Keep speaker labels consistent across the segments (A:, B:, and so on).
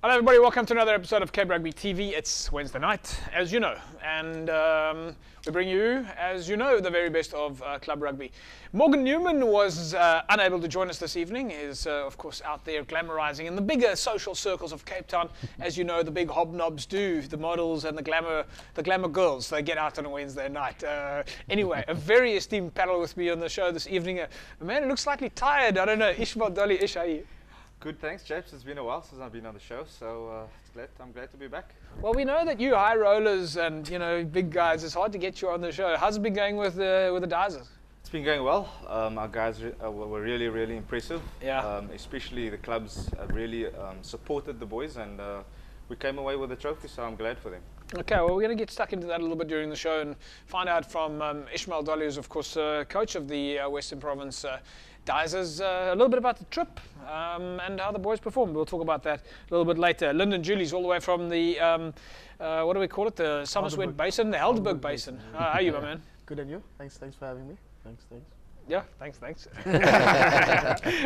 A: Hello everybody, welcome to another episode of Rugby TV. It's Wednesday night, as you know, and we bring you, as you know, the very best of club rugby. Morgan Newman was unable to join us this evening. He's, of course, out there glamorizing in the bigger social circles of Cape Town. As you know, the big hobnobs do, the models and the glamour girls, they get out on a Wednesday night. Anyway, a very esteemed panel with me on the show this evening. A man who looks slightly tired, I don't know, Ishmael Dolly, Ish, how are you?
B: Good, thanks, Japes. It's been a while since I've been on the show, so I'm glad to be back.
A: Well, we know that you high rollers and big guys, it's hard to get you on the show. How's it been going with the Dizers?
B: It's been going well. Our guys were really impressive.
A: Yeah.
B: Especially the clubs have really supported the boys, and we came away with a trophy, so I'm glad for them.
A: Okay, well, we're going to get stuck into that a little bit during the show and find out from Ishmael Dolly, who's of course coach of the Western Province Dizers, a little bit about the trip and how the boys performed. We'll talk about that a little bit later. Lyndon Julie's all the way from the, what do we call it, the Somersworth Basin, the Helderberg Basin. How are you, my man?
C: Good, and you? Thanks for having me. Thanks.
A: Yeah, thanks.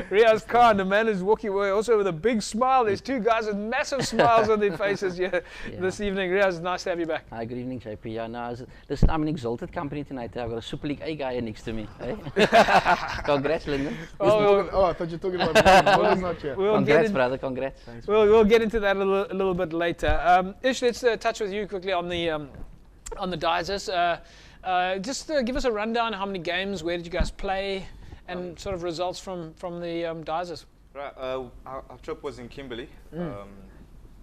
A: Riaz Khan, the man who's walking away also with a big smile. There's two guys with massive smiles on their faces here this evening. Riaz, nice to have you back.
D: Hi, good evening, JP. Yeah, no, listen, I'm in exalted company tonight. I've got a Super League A guy next to me. Congrats, Lyndon.
C: Oh, I thought you were talking about Morgan's not here.
D: Congrats, brother. Congrats.
A: Thanks, we'll get into that a little bit later. Ish, let's touch with you quickly on the Dizers. Just give us a rundown. How many games? Where did you guys play? And sort of results from the Dizers.
B: Right. Our trip was in Kimberley.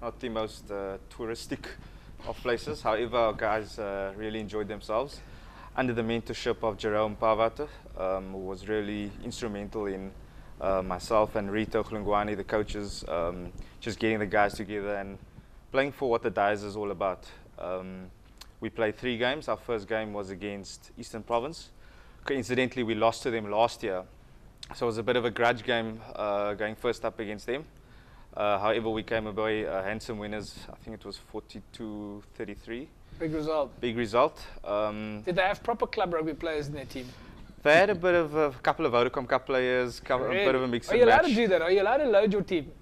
B: Not the most touristic of places. However, our guys really enjoyed themselves under the mentorship of Jerome Pavata, who was really instrumental in myself and Rito Klungwani, the coaches, just getting the guys together and playing for what the Dizers is all about. We played 3 games. Our first game was against Eastern Province. Coincidentally, we lost to them last year. So it was a bit of a grudge game going first up against them. However, we came away handsome winners. I think it was 42-33.
A: Big result.
B: Big result.
A: Did they have proper club rugby players in their team?
B: They had a couple of Vodacom Cup players, a bit of a mix and match.
A: Are you allowed to do that? Are you allowed to load your team?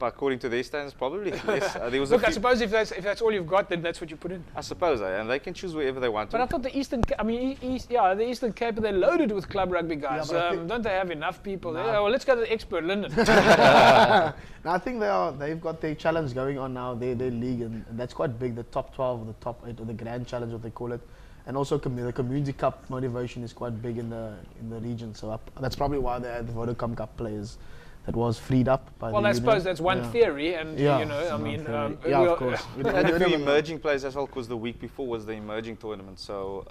B: According to their standards, probably yes. There was
A: Look, I suppose if that's all you've got, then that's what you put in.
B: I suppose, and they can choose wherever they want to.
A: But I thought the Eastern Cape, they're loaded with club rugby guys.
C: Yeah,
A: don't they have enough people there? Well, let's go to the expert, Lyndon.
C: No, I think they've got their challenge going on now, their league, and that's quite big. The top 12, the top 8, or the grand challenge, what they call it, and also the community cup motivation is quite big in the region. So that's probably why they had the Vodacom Cup players. That was freed up by
A: well, I suppose that's one theory, and
C: of course.
B: We had a few emerging players as well, because the week before was the emerging tournament. So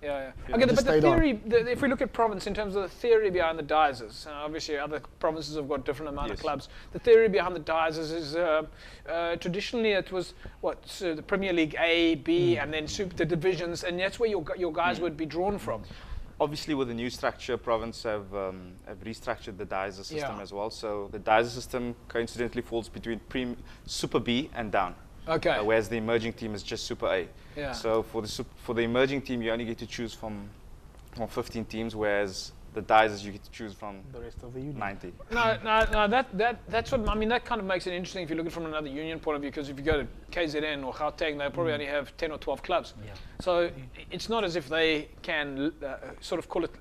A: Okay, but the theory, if we look at province in terms of the theory behind the Dizers, obviously other provinces have got different amount of clubs. The theory behind the Dizers is traditionally it was the Premier League A, B, and then the divisions, and that's where your guys would be drawn from.
B: Obviously, with the new structure, province have restructured the Dizer system as well. So the Dizer system coincidentally falls between Super B and down.
A: Okay.
B: Whereas the emerging team is just Super A.
A: Yeah.
B: So for the emerging team, you only get to choose from 15 teams, whereas the Dizers you get to choose from
C: the rest of the union.
B: 90.
A: No, that's what I mean. That kind of makes it interesting if you look at it from another union point of view. Because if you go to KZN or Gauteng, they probably only have 10 or 12 clubs. Yeah. So it's not as if they can sort of call it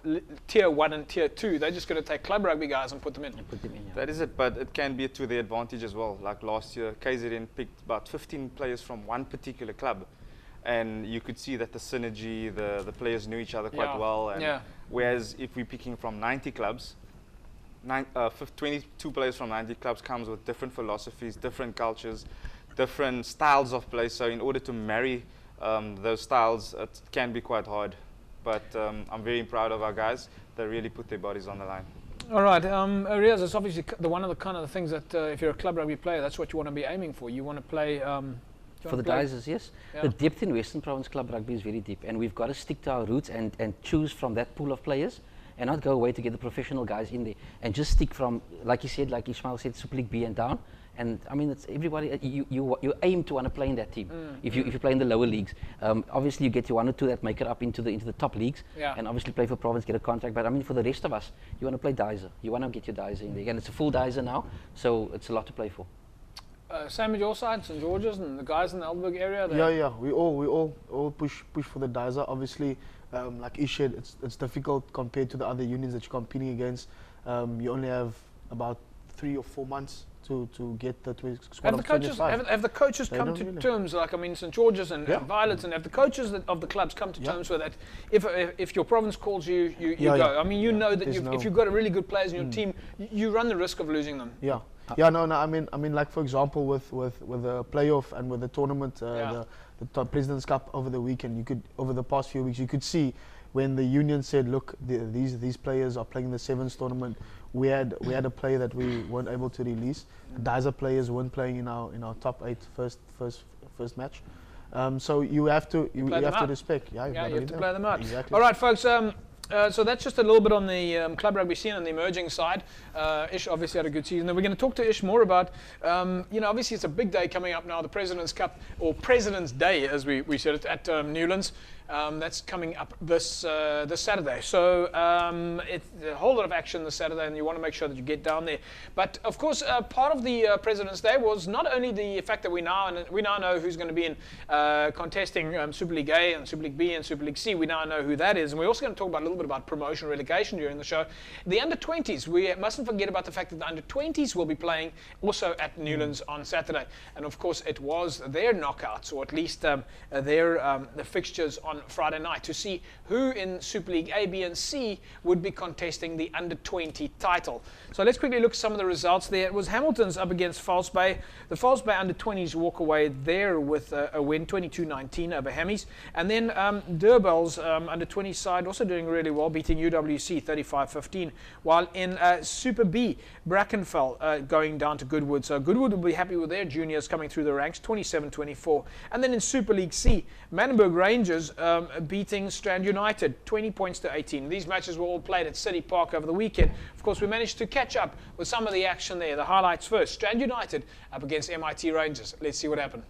A: tier 1 and tier 2. They're just going to take club rugby guys and put them in.
B: That is it, but it can be to their advantage as well. Like last year, KZN picked about 15 players from one particular club. And you could see that the synergy, the players knew each other quite well. And whereas if we're picking from 90 clubs, 22 players from 90 clubs comes with different philosophies, different cultures, different styles of play. So in order to marry those styles, it can be quite hard. But I'm very proud of our guys. They really put their bodies on the line.
A: All right, Riaz, it's obviously one of the things that if you're a club rugby player, that's what you want to be aiming for. You want to play.
D: For the Dizers, yes. Yeah. The depth in Western Province club rugby is very deep, and we've got to stick to our roots and choose from that pool of players, and not go away to get the professional guys in there, and just stick from, like you said, like Ishmael said, Super League B and down. And I mean, it's everybody. You aim to want to play in that team. If you play in the lower leagues, obviously you get your 1 or 2 that make it up into the top leagues, and obviously play for province, get a contract. But I mean, for the rest of us, you want to play Dizer. You want to get your Dizer in there, and it's a full Dizer now, so it's a lot to play for.
A: Same at your side, St George's and the guys in the Elburg area?
C: Yeah. We all push for the Dizer. Obviously, like Ish said, it's difficult compared to the other unions that you're competing against. You only have about 3 or 4 months to get the squad of 25.
A: Have the coaches come to terms, like, I mean, St George's and Violets, and have the coaches of the clubs come to terms with that? If your province calls you, you go. I mean, you know that if you've got a really good players in your team, you run the risk of losing them.
C: No. I mean, like for example, with the playoff and with the tournament, the President's Cup over the weekend, over the past few weeks, you could see when the union said, look, these players are playing the Sevens tournament. We had a player that we weren't able to release. Dizer players weren't playing in our top 8 first match. So you have to respect.
A: You have to play them out.
C: Exactly.
A: All right, folks. So that's just a little bit on the club rugby scene and the emerging side. Ish obviously had a good season. And we're going to talk to Ish more about, obviously it's a big day coming up now, the President's Cup, or President's Day as we said it at Newlands. That's coming up this Saturday. So it's a whole lot of action this Saturday, and you want to make sure that you get down there. But of course, part of the President's Day was not only the fact that we now know who's going to be in contesting Super League A and Super League B and Super League C. We now know who that is, and we're also going to talk about a little bit about promotion relegation during the show. The under-20s, we mustn't forget about the fact that the under-20s will be playing also at Newlands on Saturday. And of course, it was their knockouts, or at least the fixtures on Friday night, to see who in Super League A, B and C would be contesting the under-20 title. So let's quickly look at some of the results there. It was Hamilton's up against False Bay. The False Bay under-20s walk away there with a win, 22-19 over Hammies. And then Durbell's under-20 side also doing really well, beating UWC 35-15. While in Super B, Brackenfell going down to Goodwood. So Goodwood will be happy with their juniors coming through the ranks, 27-24. And then in Super League C, Manenberg Rangers beating Strand United 20 points to 18. These matches were all played at City Park over the weekend. Of course, we managed to catch up with some of the action there. The highlights first. Strand United up against MIT Rangers. Let's see what happened.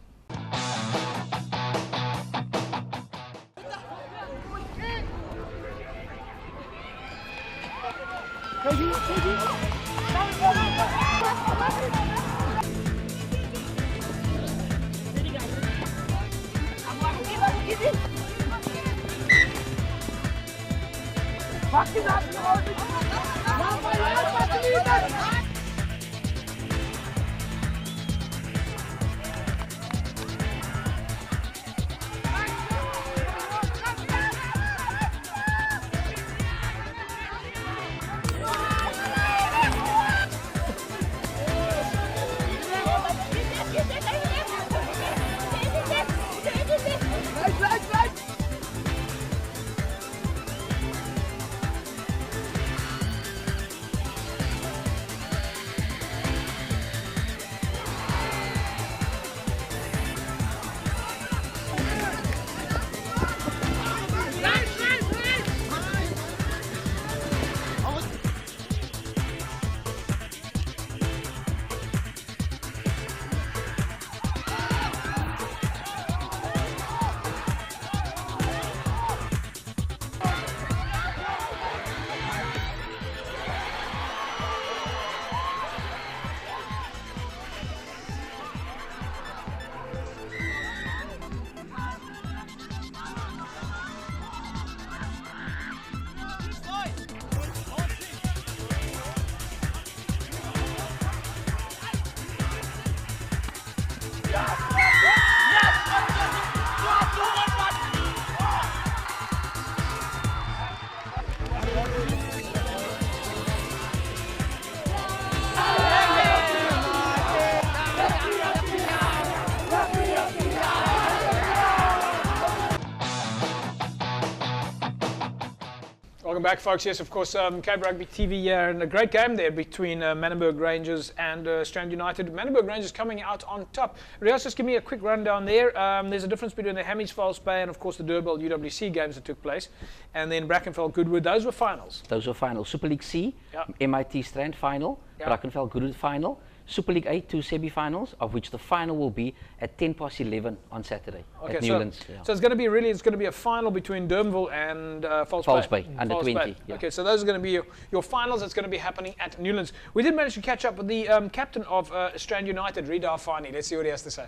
A: Welcome back, folks. Yes, of course, Cape Rugby TV here, and a great game there between Manenberg Rangers and Strand United. Manenberg Rangers coming out on top. Riaz, just give me a quick rundown there. There's a difference between the Hammies False Bay and, of course, the Durbell UWC games that took place. And then Brackenfell Goodwood, those were finals.
D: Those were finals. Super League C, MIT Strand final, Brackenfell Goodwood final. Super League A, 2 semi-finals, of which the final will be at 11:10 on Saturday at
A: so,
D: Newlands.
A: So it's going to be it's going to be a final between Durbanville and False
D: Bay, under
A: False
D: 20.
A: Bay.
D: Yeah.
A: Okay, so those are going to be your finals. It's going to be happening at Newlands. We did manage to catch up with the captain of Strand United, Rida Fani. Let's see what he has to say.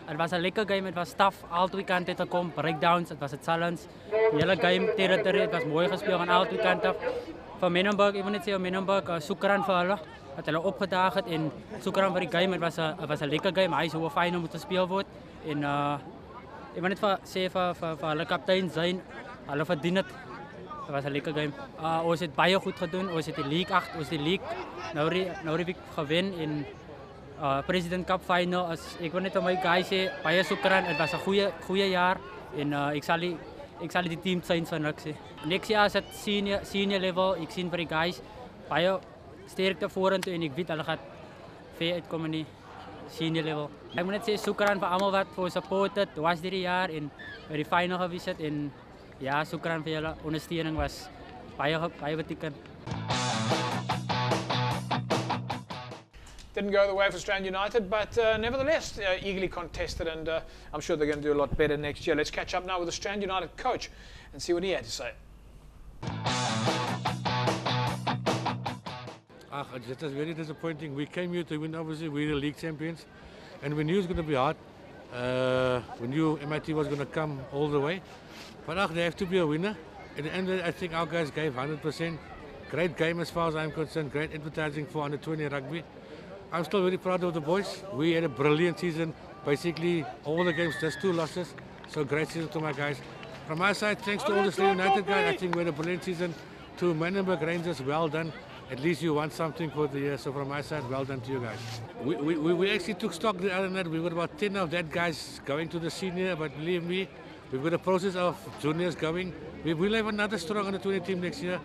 E: Het was een lekker game, het was tough. Al twee kanten te komen, breakdowns, het was het challenge. De hele game, territory, het was mooi gespeeld van al twee kanten. Van Menenberg, ik wil niet zeggen Menenberg, Soekran voor hulle. Het hulle opgedaagd en Soekran voor die game, het was een lekker game. Hij is hoe fijn moet gespeeld worden. En ik wil niet zeggen voor hulle kapitein zijn, hulle verdien het. Het was een lekker game. Ons het baie goed gedaan, ons het die league 8, ons die league. Nou heb ik gewin in President Cup final. Ik wil net aan my guys sê, baie Soekran, het was een goeie jaar. En ik zal die team zijn van niks. Next jaar is het senior level. Ik zie voor die guys baie sterkte vorentoe en ik weet hulle gaat ver uitkom in die senior level. Ik moet net zeggen, Soekran voor allemaal wat voor supported was dit jaar en bij die final geweest het. En ja, Soekran voor jullie ondersteuning was baie betekend.
A: Didn't go the way for Strand United, but nevertheless eagerly contested, and I'm sure they're going to do a lot better next year. Let's catch up now with the Strand United coach and see what he had to say.
F: It was very disappointing. We came here to win, obviously, we're the league champions, and we knew it was going to be hard. We knew MIT was going to come all the way, but they have to be a winner. At the end of it, I think our guys gave 100%. Great game as far as I'm concerned, great advertising for under 20 rugby. I'm still very proud of the boys. We had a brilliant season, basically all the games, just 2 losses. So great season to my guys. From my side, thanks to all the Strand United guys, I think we had a brilliant season. To Menenberg Rangers, well done. At least you won something for the year. So from my side, well done to you guys. We actually took stock the other night. We've got about 10 of that guys going to the senior, but believe me, we've got a process of juniors going. We will have another strong under 20 team next year.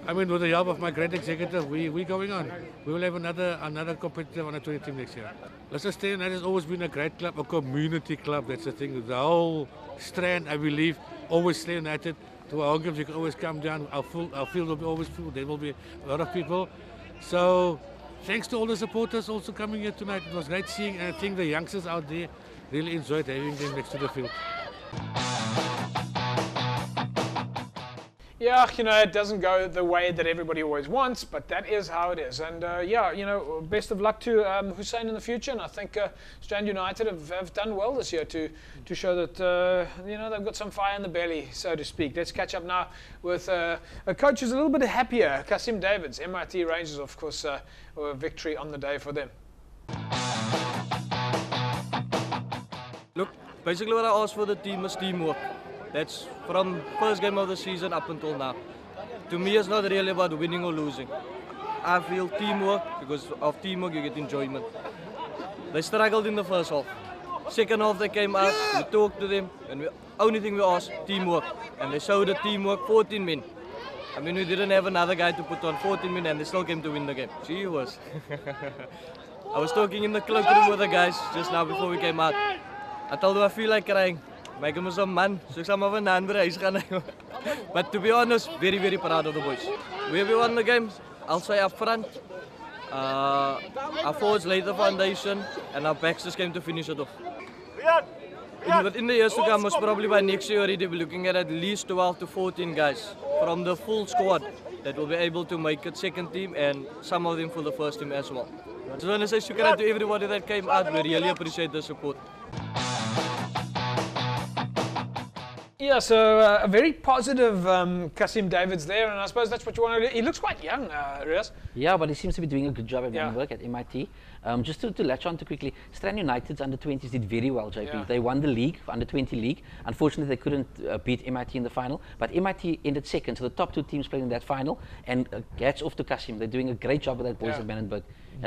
F: I mean, with the help of my great executive, we're going on. We will have another competitive under 20 team next year. Listen, Strand United has always been a great club, a community club. That's the thing. The whole Strand, I believe, always Strand United. To our games, you can always come down. Our field will be always full. There will be a lot of people. So, thanks to all the supporters also coming here tonight. It was great seeing, and I think the youngsters out there really enjoyed having them next to the field.
A: Yeah, you know, it doesn't go the way that everybody always wants, but that is how it is. And yeah, you know, best of luck to Hussein in the future. And I think Strand United have done well this year to show that, you know, they've got some fire in the belly, so to speak. Let's catch up now with a coach who's a little bit happier, Kasim Davids. MIT Rangers, of course, a victory on the day for them.
G: Look, basically what I asked for the team is teamwork. That's from first game of the season up until now. To me, it's not really about winning or losing. I feel teamwork, because of teamwork you get enjoyment. They struggled in the first half. Second half they came out, we talked to them, and the only thing we asked, teamwork. And they showed the teamwork, 14 men. I mean, we didn't have another guy to put on 14 men and they still came to win the game. Gee whiz. I was talking in the cloakroom with the guys just now before we came out. I told them I feel like crying. Make him a man, so ik zal maar van een huis gaan. But to be honest, very, very proud of the boys. We won the game, I'll say up front. Our forwards laid the foundation, and our backs just came to finish it off. In the years to come, most probably by next year already, we're looking at least 12 to 14 guys from the full squad that will be able to make it second team, and some of them for the first team as well. So I just want to say shukran to everybody that came out. We really appreciate the support.
A: Yeah, so a very positive Kasim Davids there, and I suppose that's what you want to do. He looks quite young, Riaz.
D: Yeah, but he seems to be doing a good job at work at MIT. Just to latch on to quickly, Strand United's under 20s did very well, JP. Yeah. They won the league, under 20 league. Unfortunately, they couldn't beat MIT in the final, but MIT ended second, so the top 2 teams played in that final, and hats off to Kasim. They're doing a great job with that boys at Menenberg.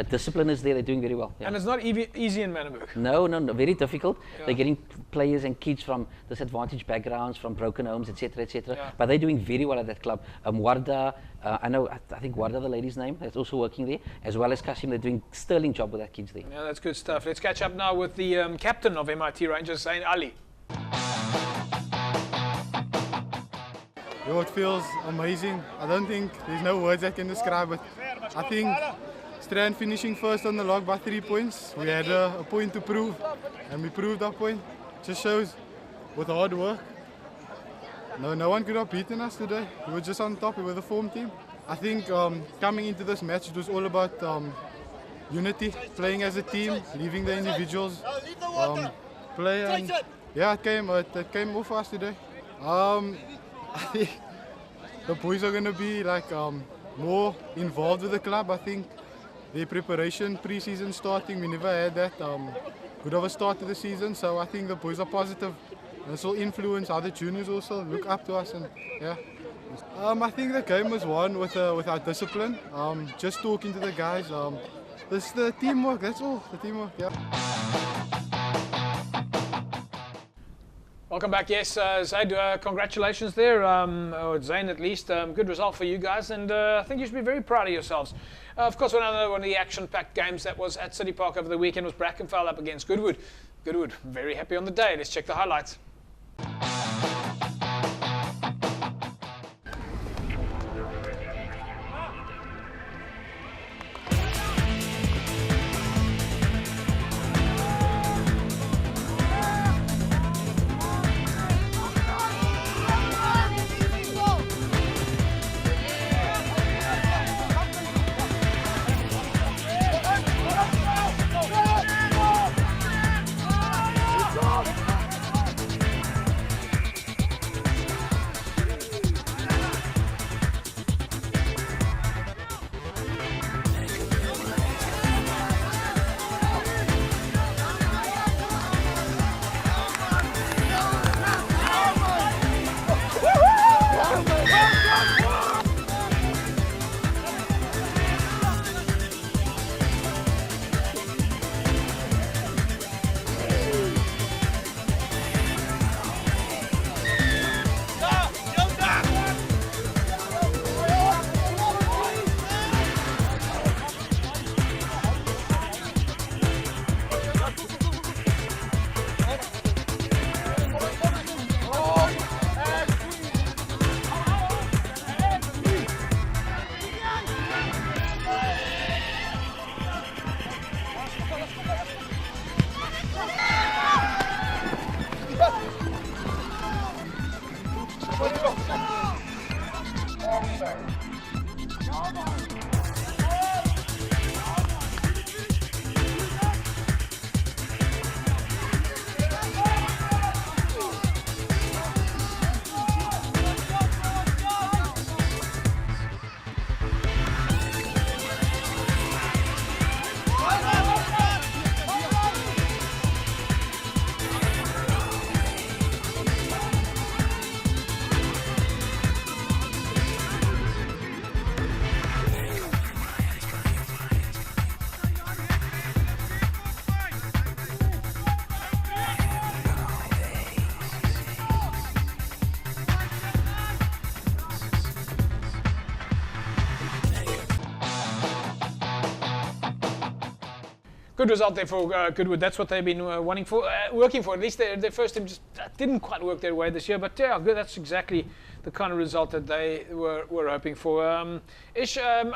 D: Discipline is there, they're doing very well. Yeah.
A: And it's not easy in Menenberg.
D: No, very difficult. Yeah. They're getting players and kids from disadvantaged backgrounds, from broken homes, etc., etc. Yeah. But they're doing very well at that club. Warda, I think Warda, the lady's name, that's also working there, as well as Kasim. They're doing sterling job with that kids there.
A: Yeah, that's good stuff. Let's catch up now with the captain of MIT Rangers, Zain Ali.
H: Yo, it feels amazing. I don't think there's no words that can describe it. I think Strand finishing first on the log by 3 points. We had a point to prove, and we proved our point. Just shows with hard work. No one could have beaten us today. We were just on top. We were the form team. I think coming into this match, it was all about unity, playing as a team, leaving the individuals play. And yeah, it came off for us today. I think the boys are going to be like more involved with the club. I think their preparation, pre-season starting, we never had that good of a start to the season. So I think the boys are positive. This will influence other juniors also look up to us, and yeah. I think the game was won with our discipline. Just talking to the guys. This is the teamwork. That's all. The teamwork. Yeah.
A: Welcome back. Yes, Zaid, congratulations there, or Zayn at least. Good result for you guys, and I think you should be very proud of yourselves. Of course, another one of the action-packed games that was at City Park over the weekend was Brackenfell up against Goodwood. Goodwood, very happy on the day. Let's check the highlights. Good result there for Goodwood. That's what they've been working for. At least their first team just didn't quite work their way this year. But yeah, good. That's exactly the kind of result that they were hoping for. Ish, I'm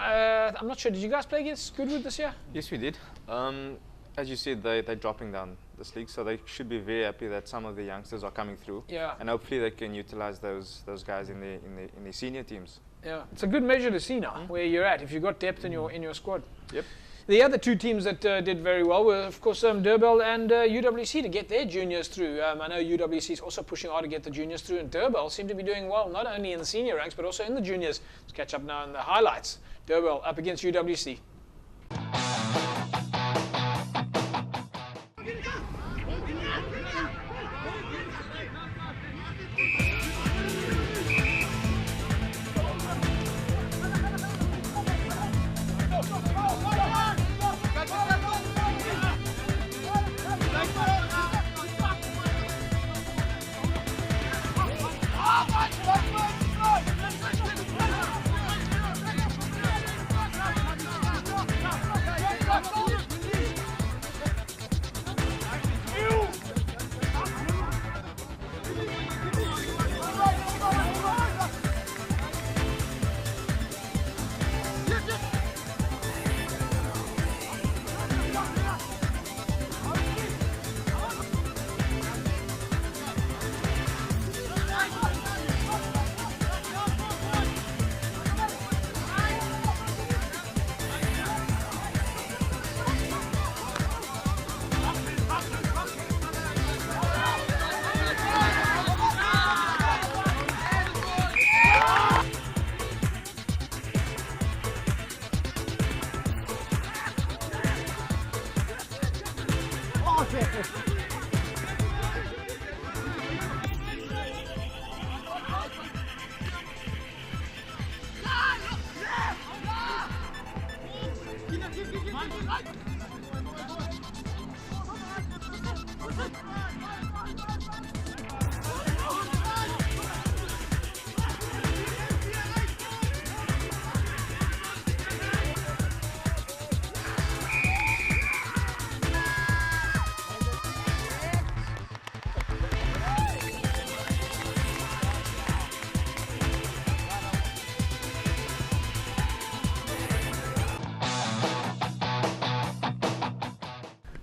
A: not sure. Did you guys play against Goodwood this year?
B: Yes, we did. As you said, they're dropping down this league, so they should be very happy that some of the youngsters are coming through.
A: Yeah.
B: And hopefully they can utilize those guys in the senior teams.
A: Yeah, it's a good measure to see now where you're at if you've got depth in your squad.
B: Yep.
A: The other two teams that did very well were, of course, Durban and UWC to get their juniors through. I know UWC is also pushing hard to get the juniors through, and Durban seem to be doing well, not only in the senior ranks, but also in the juniors. Let's catch up now in the highlights. Durban up against UWC.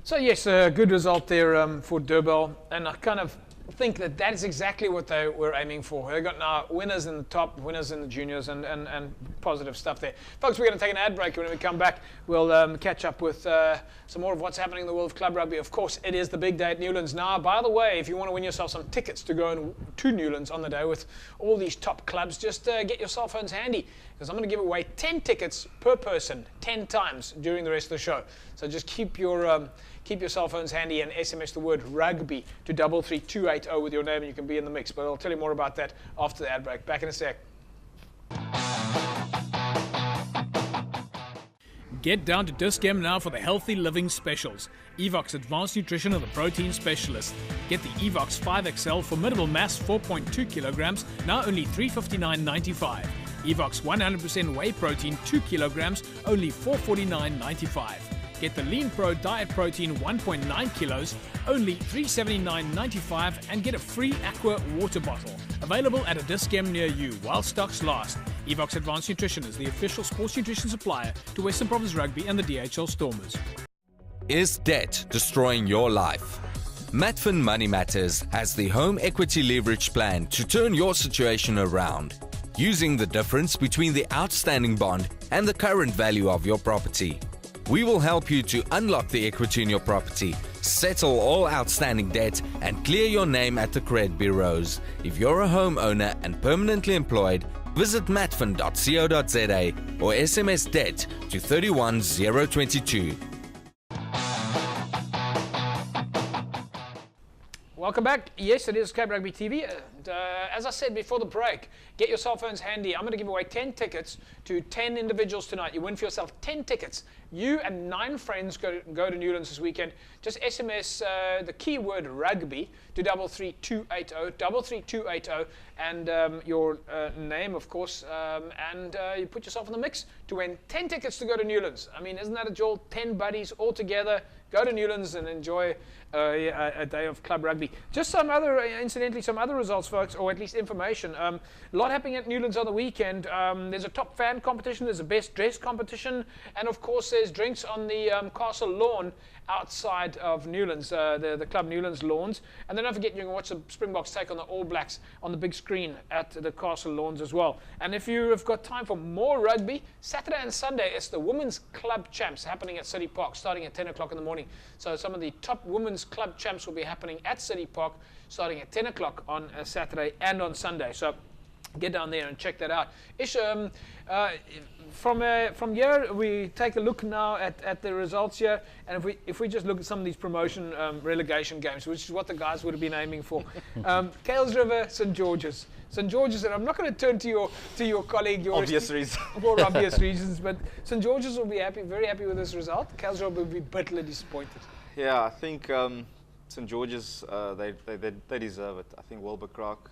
A: So yes, a good result there for Durban, and I kind of think that that is exactly what they were aiming for. They got now winners in the top, winners in the juniors, and positive stuff there. Folks, we're going to take an ad break. When we come back, we'll catch up with some more of what's happening in the world of club rugby. Of course, it is the big day at Newlands now. By the way, if you want to win yourself some tickets to go to Newlands on the day with all these top clubs, just get your cell phones handy, because I'm going to give away 10 tickets per person 10 times during the rest of the show. So just keep your cell phones handy and SMS the word rugby to 33280 with your name, and you can be in the mix. But I'll tell you more about that after the ad break. Back in a sec. Get down to Dis-Chem now for the healthy living specials. Evox Advanced Nutrition are the protein specialist. Get the Evox 5XL Formidable Mass 4.2 kilograms, now only $359.95. Evox 100% whey protein 2 kilograms, only $449.95. Get the Lean Pro Diet Protein 1.9 kilos, only $379.95, and get a free Aqua water bottle. Available at a Dis-Chem near you while stocks last. Evox Advanced Nutrition is the official sports nutrition supplier to Western Province Rugby and the DHL Stormers.
I: Is debt destroying your life? Matfin Money Matters has the home equity leverage plan to turn your situation around, using the difference between the outstanding bond and the current value of your property. We will help you to unlock the equity in your property, settle all outstanding debt, and clear your name at the credit bureaus. If you're a homeowner and permanently employed, visit matfin.co.za or SMS debt to 31022.
A: Welcome back. Yes, it is Cape Rugby TV. As I said before the break, get your cell phones handy. I'm going to give away 10 tickets to 10 individuals tonight. You win for yourself 10 tickets. You and 9 friends go to Newlands this weekend. Just SMS the keyword rugby to 33280, 33280, and your name, of course, and you put yourself in the mix to win 10 tickets to go to Newlands. I mean, isn't that a jewel? 10 buddies all together. Go to Newlands and enjoy a day of club rugby. Just incidentally, some other results, folks, or at least information. A lot happening at Newlands on the weekend. There's a top fan competition, there's a best dress competition, and of course there's drinks on the castle lawn outside of Newlands, the Club Newlands lawns. And then don't forget, you can watch the Springboks take on the All Blacks on the big screen at the castle lawns as well. And if you have got time for more rugby, Saturday and Sunday it's the Women's Club Champs happening at City Park, starting at 10 o'clock in the morning. So some of the top Women's Club Champs will be happening at City Park, starting at 10 o'clock on Saturday and on Sunday. So get down there and check that out. Ish, from here we take a look now at the results here, and if we just look at some of these promotion relegation games, which is what the guys would have been aiming for. Kales River, St George's, and I'm not going to turn to your colleague,
B: obvious reasons,
A: for obvious reasons, but St George's will be happy, very happy with this result. Kales River will be bitterly disappointed.
B: Yeah, I think St George's they deserve it. I think Wilbur Clark,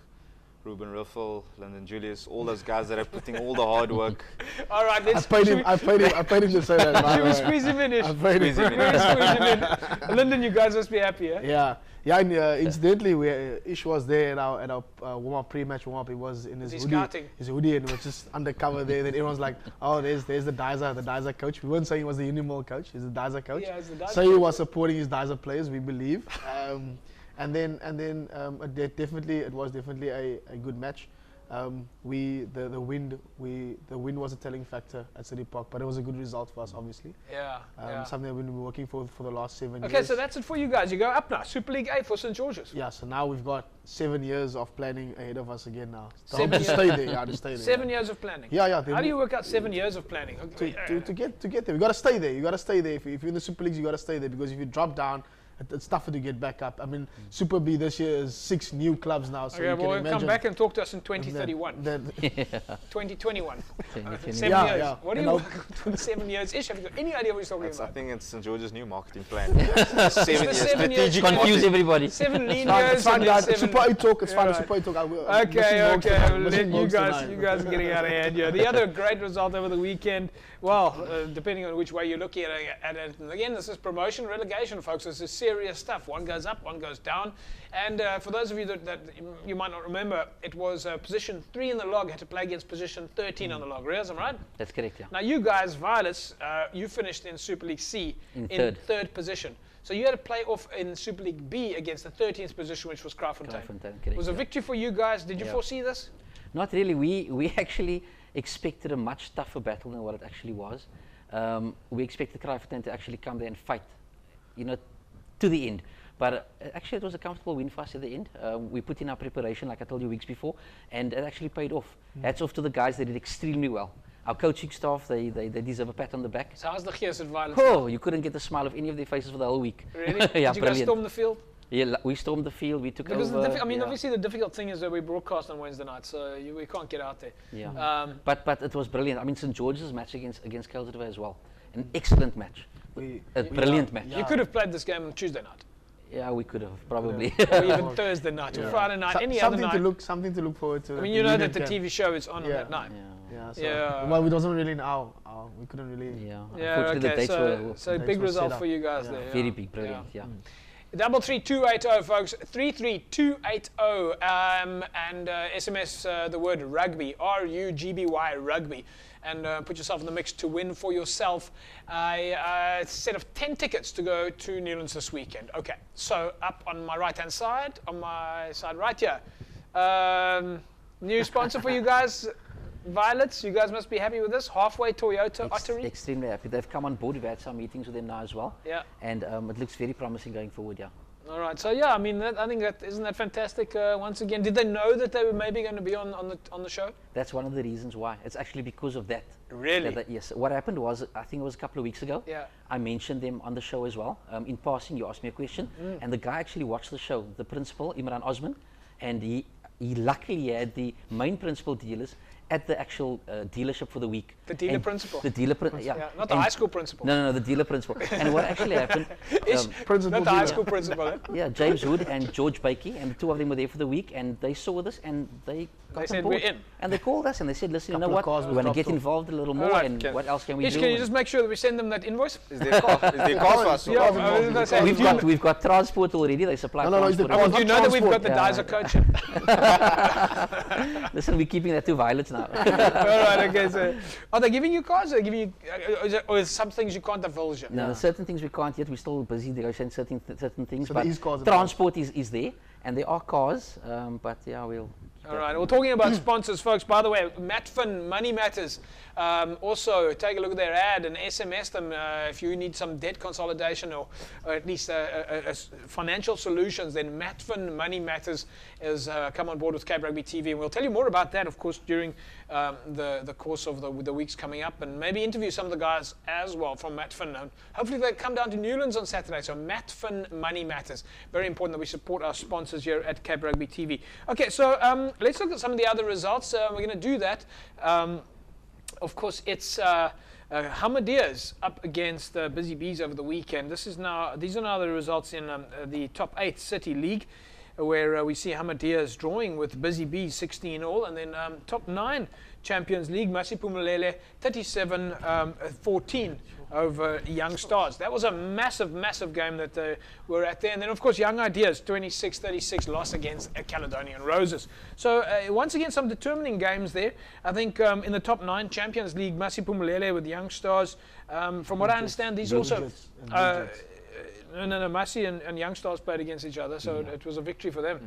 B: Ruben Riffel, Lyndon Julius, all those guys that are putting all the hard work.
A: All right,
C: I paid him to say that.
A: Should we squeeze him in?
C: Squeeze him
A: in. Lyndon, you guys must be happy, eh?
C: Yeah. And incidentally, Ish was there at our warm-up, pre-match warm-up. He was in his hoodie, and was just undercover there. Then everyone's like, "Oh, there's the Dizer coach." We weren't saying he was the Unimall coach. He's the Dizer coach. Yeah, he's the Dizer. So he was supporting his Dizer players, we believe. And then it was definitely a good match. The wind was a telling factor at City Park, but it was a good result for us, obviously.
A: Yeah.
C: Something we've been working for the last 7 years.
A: Okay, so that's it for you guys. You go up now, Super League A for St George's.
C: Yeah, so now we've got 7 years of planning ahead of us again now.
A: To
C: stay there. Yeah, to stay there.
A: 7 years of planning.
C: Yeah.
A: How do you work out 7 years of planning?
C: To get there, you got to stay there. If you're in the Super Leagues, you got to stay there, because if you drop down, it's tougher to get back up. I mean, Super B this year is 6 new clubs now, so
A: Okay,
C: you can
A: well,
C: imagine.
A: come back and talk to us in 2031. 2021. 7
C: Yeah,
A: years.
C: yeah.
A: What do
C: And
A: you 7 years ish? Have you got any idea what he's talking
B: I
A: about?
B: think it's St. George's new marketing plan. 7 years
A: 7 years.
B: strategic.
D: Confuse everybody.
A: 7 lean
C: It's fine,
A: years.
C: it's fine,
A: and then
C: guys.
A: 7
C: Super 8 talk, it's fine.
A: Yeah,
C: Super 8 talk.
A: Okay, you guys are getting out of hand here. The other great result over the weekend, well, depending on which way you're looking at it, and again, this is promotion, relegation, folks. This is serious stuff. One goes up, one goes down. And for those of you that you might not remember, it was position 3 in the log had to play against position 13 on the log. Realism, right?
D: That's correct, yeah.
A: Now, you guys, Violets, you finished in Super League C in third position. So you had to play off in Super League B against the 13th position, which was Kraaifontein. It was a victory for you guys. Did you foresee this?
D: Not really. We actually expected a much tougher battle than what it actually was. We expected Kraaifontein to actually come there and fight, to the end. But actually, it was a comfortable win for us at the end. We put in our preparation, like I told you weeks before, and it actually paid off. Hats off to the guys; they did extremely well. Our coaching staff, they deserve a pat on the back.
A: So how's the gears at Violets?
D: Oh, you couldn't get the smile of any of their faces for the whole week.
A: Really?
D: Yeah,
A: Did you guys storm the field?
D: Yeah, we stormed the field. We took
A: because
D: over.
A: Obviously, the difficult thing is that we broadcast on Wednesday night, so we can't get out there.
D: Yeah. But it was brilliant. I mean, St. George's match against Kelderwey as well, an excellent match, a brilliant match.
A: You could have played this game on Tuesday night.
D: Yeah, we could have probably.
A: Or even Thursday night or Friday night, any other night.
C: Something to look forward to.
A: I mean, you know that the TV show is on that night.
C: Well, we wasn't really in our we couldn't really.
D: Yeah.
A: Okay.
D: The dates were
A: so big result for you guys there.
D: Very big, brilliant. Yeah.
A: 33280, folks. 33280, and SMS the word rugby, RUGBY, rugby, and put yourself in the mix to win for yourself a set of 10 tickets to go to Newlands this weekend. Okay, so up on my right hand side, on my side right here, new sponsor for you guys. Violets, you guys must be happy with this. Halfway Toyota Ottery.
D: Extremely happy. They've come on board. We've had some meetings with them now as well.
A: Yeah.
D: And it looks very promising going forward. Yeah.
A: All right. So yeah, I mean, I think isn't that fantastic? Once again, did they know that they were maybe going to be on the show?
D: That's one of the reasons why. It's actually because of that.
A: Really?
D: Yes. What happened was, I think it was a couple of weeks ago.
A: Yeah.
D: I mentioned them on the show as well. In passing, you asked me a question, and the guy actually watched the show. The principal, Imran Osman, and he luckily had the main principal dealers at the actual dealership for the week.
A: The dealer principal?
D: The dealer principal, yeah.
A: Not the high school principal.
D: No, the dealer principal. And what actually happened...
A: not the high school principal,
D: Yeah, James Hood and George Bakey, and the two of them were there for the week, and they saw this, and they got
A: said,
D: on board.
A: we're in.
D: And they called us, and they said, listen, you know what, we want to get involved a little more, and what else can we do?
A: Can you just make sure that we send them that invoice?
B: Is there car for us?
D: We've got transport already, they supply transport.
A: Do you know that we've got the Dyser coach?
D: Listen, we're keeping that to Violets now.
A: All right, okay, so are they giving you cars? Are they giving you, or is some things you can't divulge yet?
D: No, certain things we can't yet. We're still busy negotiating certain things,
C: so
D: but transport is there, and there are cars, but yeah, we'll...
A: All right, well, talking about sponsors, folks, by the way, Matfin Money Matters, also take a look at their ad and SMS them if you need some debt consolidation or at least financial solutions, then Matfin Money Matters is come on board with Cape Rugby TV, and we'll tell you more about that, of course, during the course of the weeks coming up, and maybe interview some of the guys as well from Matfin. Hopefully they come down to Newlands on Saturday, so Matfin Money Matters. Very important that we support our sponsors here at Cape Rugby TV. Okay, so let's look at some of the other results. We're going to do that. Of course, it's Hamadias up against Busy Bees over the weekend. These are now the results in the top 8 City League, where we see Hamadias drawing with Busy Bees 16 all, and then top 9 Champions League, Masipumalele 37-14 over Young Stars. That was a massive, massive game that they were at there. And then, of course, Young Ideas 26-36 loss against Caledonian Roses. So, once again, some determining games there. I think in the top 9 Champions League, Masipumalele with Young Stars. From what I understand, these also... No, Masi and Young Stars played against each other, so it was a victory for them.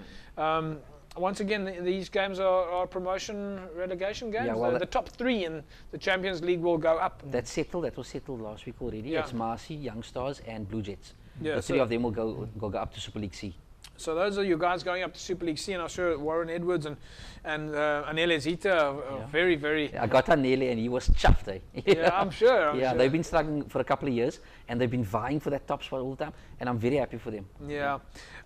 A: Once again, these games are promotion relegation games. Yeah, well, the top 3 in the Champions League will go up.
D: That's settled. That was settled last week already. Yeah. It's Marcy, Young Stars, and Blue Jets.
A: Yeah,
D: the 3 of them will go up to Super League C.
A: So those are you guys going up to Super League C, and I'm sure Warren Edwards and Anele Zita are very, very...
D: I got Anele and he was chuffed, eh?
A: Yeah, I'm sure.
D: They've been struggling for a couple of years, and they've been vying for that top spot all the time, and I'm very happy for them.
A: Yeah.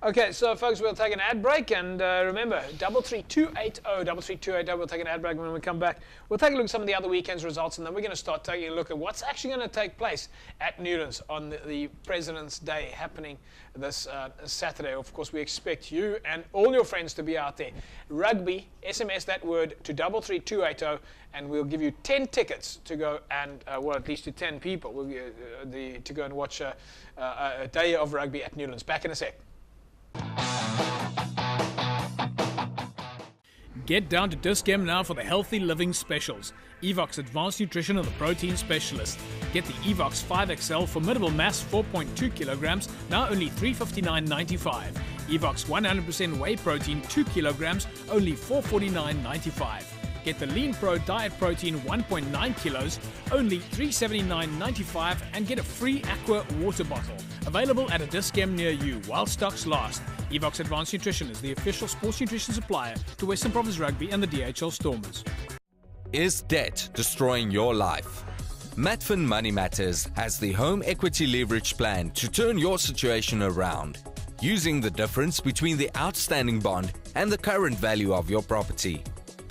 A: Okay, so folks, we'll take an ad break, and remember, 33280, 33280. We'll take an ad break. When we come back, we'll take a look at some of the other weekend's results, and then we're going to start taking a look at what's actually going to take place at Newlands on the President's Day happening this Saturday. Of course, we expect you and all your friends to be out there. Rugby, SMS that word to 33280, and we'll give you 10 tickets to go and, well, at least to 10 people to go and watch a day of rugby at Newlands. Back in a sec. Get down to Dis-Chem now for the healthy living specials. Evox Advanced Nutrition are the protein specialists. Get the Evox 5XL Formidable Mass 4.2 kilograms, now only $359.95. Evox 100% whey protein 2 kilograms, only $449.95. Get the Lean Pro Diet Protein 1.9 kilos, only $379.95, and get a free Aqua water bottle. Available at a Dis-Chem near you while stocks last. Evox Advanced Nutrition is the official sports nutrition supplier to Western Province Rugby and the DHL Stormers.
I: Is debt destroying your life? Matfin Money Matters has the home equity leverage plan to turn your situation around, using the difference between the outstanding bond and the current value of your property.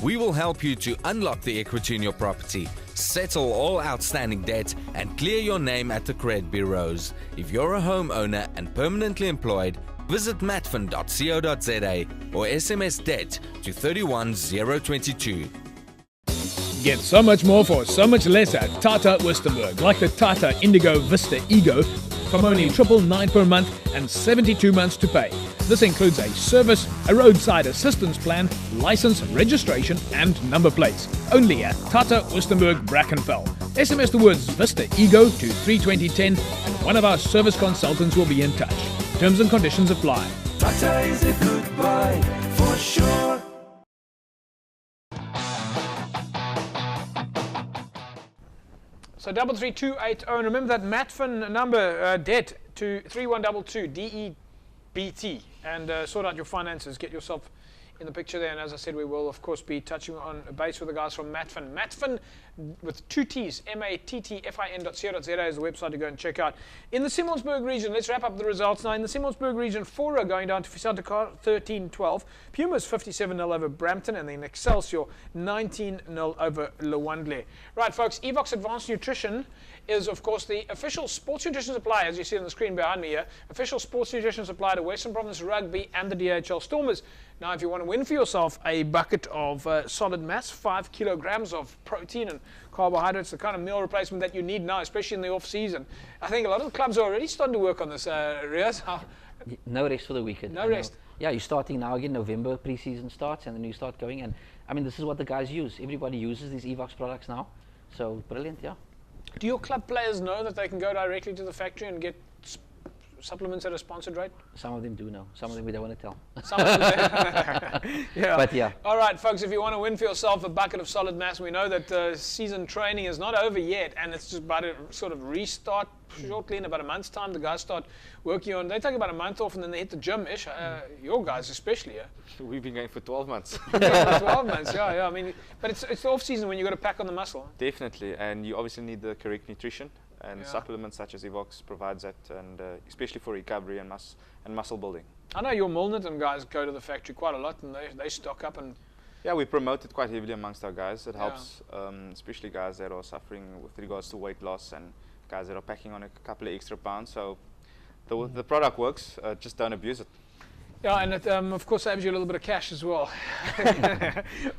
I: We will help you to unlock the equity in your property, settle all outstanding debt, and clear your name at the credit bureaus. If you're a homeowner and permanently employed, visit matfin.co.za or SMS debt to 31022.
A: Get so much more for so much less at Tata Wistenburg, like the Tata Indigo Vista Ego from only $999 per month and 72 months to pay. This includes a service, a roadside assistance plan, license, registration and number plates. Only at Tata Wistenburg Brackenfell. SMS the words Vista Ego to 32010 and one of our service consultants will be in touch. Terms and conditions apply.
J: Tata is a good buy for sure.
A: So 33280, and remember that Matfin number, debt to 3122 DEBT, and sort out your finances, get yourself in the picture there. And as I said, we will of course be touching on a base with the guys from Matfin. Matfin with 2 T's, mattfin.co.za is the website to go and check out. In the Simonsburg region, let's wrap up the results now. In the Simonsburg region, Fora going down to Fisantakar 13-12, Pumas 57-0 over Brampton, and then Excelsior 19-0 over Lewandle. Right, folks, Evox Advanced Nutrition is, of course, the official sports nutrition supplier, as you see on the screen behind me here, official sports nutrition supplier to Western Province Rugby and the DHL Stormers. Now, if you want to win for yourself a bucket of solid mass, 5 kilograms of protein and carbohydrates, the kind of meal replacement that you need now, especially in the off-season, I think a lot of the clubs are already starting to work on this, Riaz.
D: No rest for the weekend.
A: No rest.
D: Yeah, you're starting now again. November pre-season starts, and then you start going. And I mean, this is what the guys use. Everybody uses these Evox products now. So brilliant, yeah.
A: Do your club players know that they can go directly to the factory and get supplements at a sponsored rate?
D: Some of them do know. Some of them we don't want to tell.
A: Some of them yeah.
D: But yeah.
A: All right, folks, if you want to win for yourself a bucket of solid mass, we know that season training is not over yet, and it's just about to sort of restart shortly. In about a month's time, the guys start working on. They take about a month off, and then they hit the gym-ish. Your guys especially, yeah.
B: We've been going for 12 months.
A: 12 months, yeah. I mean, but it's the off-season when you got to pack on the muscle.
B: Definitely, and you obviously need the correct nutrition. And supplements such as Evox provides that, and especially for recovery and muscle building.
A: I know your Milnerton guys go to the factory quite a lot, and they stock up and.
B: Yeah, we promote it quite heavily amongst our guys. It helps, especially guys that are suffering with regards to weight loss and guys that are packing on a couple of extra pounds. So the product works, just don't abuse it.
A: Yeah, and it, of course, saves you a little bit of cash as well.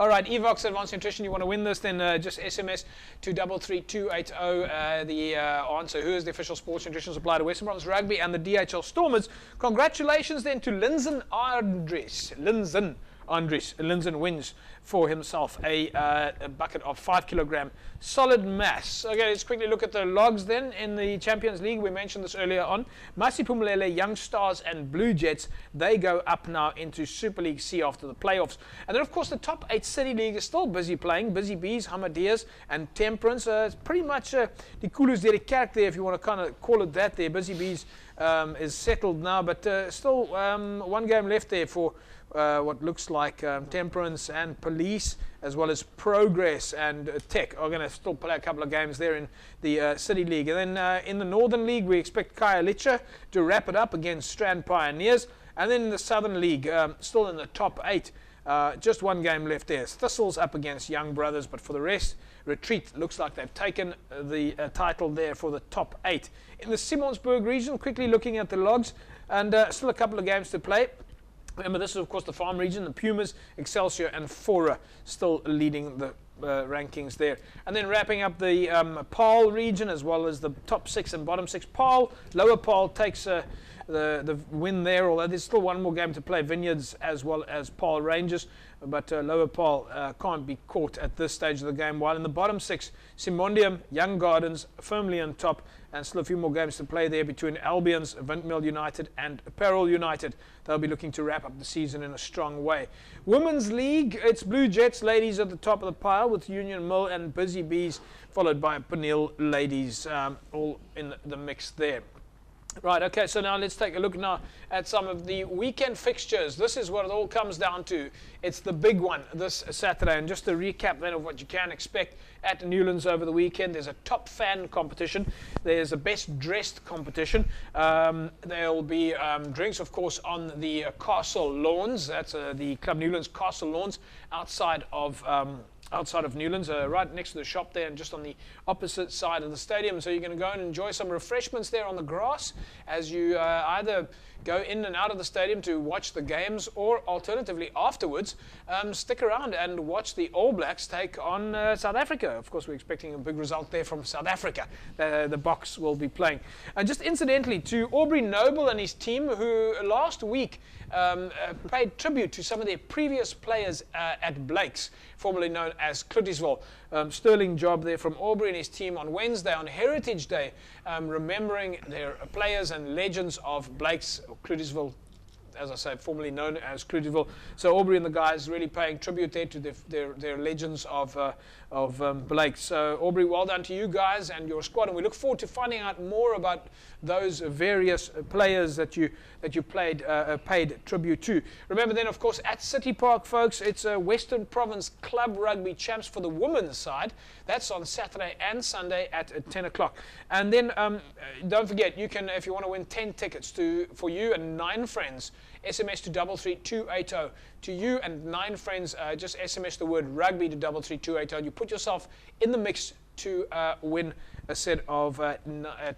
A: All right, Evox Advanced Nutrition, you want to win this, then just SMS to 33280 the answer. Who is the official sports nutrition supplier to Western Province Rugby and the DHL Stormers? Congratulations then to Linzen Andres. Linzen wins for himself a bucket of 5 kilogram solid mass. Okay, let's quickly look at the logs then in the Champions League. We mentioned this earlier on. Masi Pumulele, Young Stars and Blue Jets, they go up now into Super League C after the playoffs. And then, of course, the top 8 City League is still busy playing. Busy Bees, Hamadias and Temperance. It's pretty much the Kulus Kerk there, if you want to kind of call it that there. Busy Bees is settled now, but still one game left there for what looks like Temperance and Police, as well as Progress and Tech are going to still play a couple of games there in the City League. And then in the Northern League, we expect Khayelitsha to wrap it up against Strand Pioneers. And then in the Southern League, still in the top 8, just one game left there. Thistles up against Young Brothers, but for the rest, Retreat looks like they've taken the title there for the top 8. In the Simonsburg region, quickly looking at the logs, and still a couple of games to play. Remember, this is, of course, the farm region. The Pumas, Excelsior, and Fora still leading the rankings there. And then wrapping up the Paarl region, as well as the top 6 and bottom 6. Paarl, Lower Paarl takes the win there, although there's still one more game to play. Vineyards as well as Paarl Rangers. But Lower Paarl can't be caught at this stage of the game. While in the bottom 6, Simondium, Young Gardens, firmly on top. And still a few more games to play there between Albions, Windmill United and Apparel United. They'll be looking to wrap up the season in a strong way. Women's League, it's Blue Jets ladies at the top of the pile with Union Mill and Busy Bees, followed by Peniel ladies, all in the mix there. Right, okay, so now let's take a look now at some of the weekend fixtures. This is what it all comes down to. It's the big one this Saturday. And just to recap then of what you can expect at Newlands over the weekend, there's a top fan competition. There's a best dressed competition. There will be drinks, of course, on the castle lawns. That's the Club Newlands castle lawns outside of Newlands, right next to the shop there and just on the opposite side of the stadium. So you're going to go and enjoy some refreshments there on the grass as you either go in and out of the stadium to watch the games, or alternatively afterwards stick around and watch the All Blacks take on South Africa. Of course, we're expecting a big result there from South Africa. The Boks will be playing. And just incidentally, to Aubrey Noble and his team, who last week paid tribute to some of their previous players at Blake's, formerly known as Cluttisville. Sterling job there from Aubrey and his team on Wednesday, on Heritage Day, remembering their players and legends of Blake's, or Cluttisville, as I say, formerly known as Cluttisville. So Aubrey and the guys really paying tribute there to their legends of Blake. So Aubrey, well done to you guys and your squad, and we look forward to finding out more about those various players that you paid tribute to. Remember then, of course, at City Park, folks, it's a Western Province Club Rugby Champs for the women's side. That's on Saturday and Sunday at 10 o'clock. And then don't forget, you can, if you want to win 10 tickets for you and 9 friends, SMS to 33280. To you and 9 friends, just SMS the word rugby to 33280. You put yourself in the mix to win a set of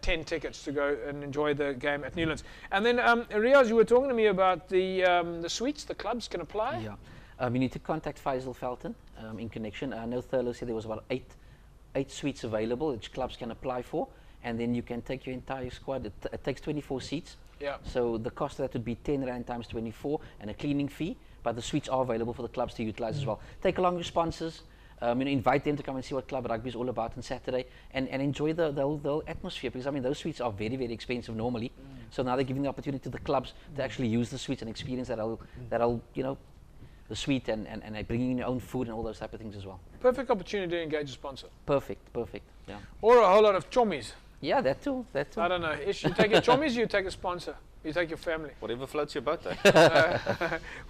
A: 10 tickets to go and enjoy the game at Newlands. And then, Riaz, you were talking to me about the suites the clubs can apply.
D: Yeah, you need to contact Faisal Felton in connection. I know Thurlow said there was about 8 suites available which clubs can apply for, and then you can take your entire squad. It takes 24 seats.
A: Yeah.
D: So the cost of that would be 10 Rand times 24 and a cleaning fee, but the suites are available for the clubs to utilize as well. Take along your sponsors. Invite them to come and see what club rugby is all about on Saturday, and enjoy the whole atmosphere, because I mean those suites are very, very expensive normally. So now they're giving the opportunity to the clubs to actually use the suites and experience that whole the suite, and bringing in your own food and all those type of things as well.
A: Perfect opportunity to engage a sponsor.
D: Perfect, yeah.
A: Or a whole lot of chommies.
D: Yeah, that too.
A: I don't know. If you take a chommies, you take a sponsor. You take your family.
B: Whatever floats your boat,